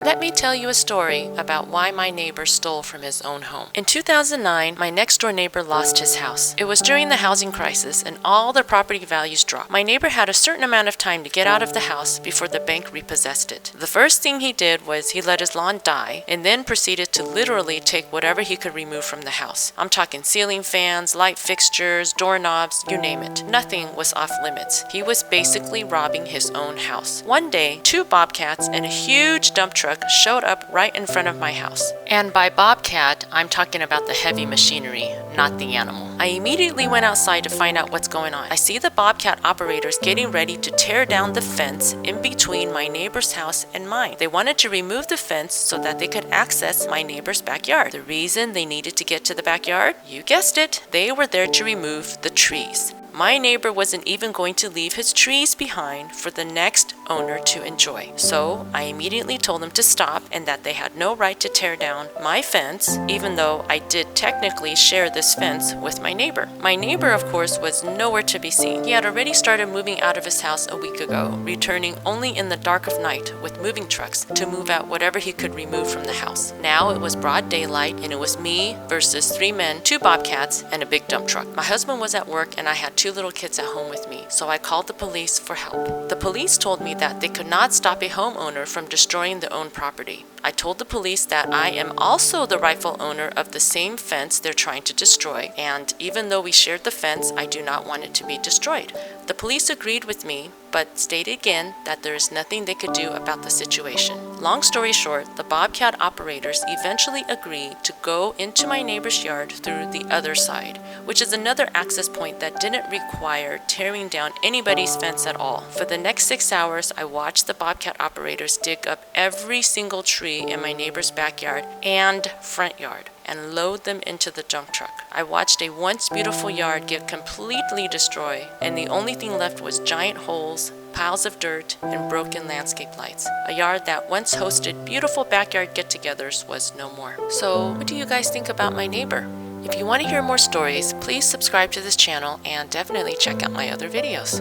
Let me tell you a story about why my neighbor stole from his own home. In 2009, my next-door neighbor lost his house. It was during the housing crisis and all the property values dropped. My neighbor had a certain amount of time to get out of the house before the bank repossessed it. The first thing he did was he let his lawn die and then proceeded to literally take whatever he could remove from the house. I'm talking ceiling fans, light fixtures, doorknobs, you name it. Nothing was off limits. He was basically robbing his own house. One day, 2 bobcats and a huge dump truck showed up right in front of my house. And by bobcat, I'm talking about the heavy machinery, not the animal. I immediately went outside to find out what's going on. I see the bobcat operators getting ready to tear down the fence in between my neighbor's house and mine. They wanted to remove the fence so that they could access my neighbor's backyard. The reason they needed to get to the backyard? You guessed it, they were there to remove the trees. My neighbor wasn't even going to leave his trees behind for the next owner to enjoy. So I immediately told them to stop and that they had no right to tear down my fence, even though I did technically share this fence with my neighbor. My neighbor, of course, was nowhere to be seen. He had already started moving out of his house a week ago, returning only in the dark of night with moving trucks to move out whatever he could remove from the house. Now it was broad daylight and it was me versus 3 men, 2 bobcats, and a big dump truck. My husband was at work and I had 2 little kids at home with me, so I called the police for help. The police told me that they could not stop a homeowner from destroying their own property. I told the police that I am also the rightful owner of the same fence they're trying to destroy, and even though we shared the fence, I do not want it to be destroyed. The police agreed with me, but stated again that there is nothing they could do about the situation. Long story short, the bobcat operators eventually agreed to go into my neighbor's yard through the other side, which is another access point that didn't require tearing down anybody's fence at all. For the next 6 hours, I watched the bobcat operators dig up every single tree in my neighbor's backyard and front yard and load them into the dump truck. I watched a once beautiful yard get completely destroyed, and the only thing left was giant holes, piles of dirt, and broken landscape lights. A yard that once hosted beautiful backyard get-togethers was no more. So, what do you guys think about my neighbor? If you want to hear more stories, please subscribe to this channel and definitely check out my other videos.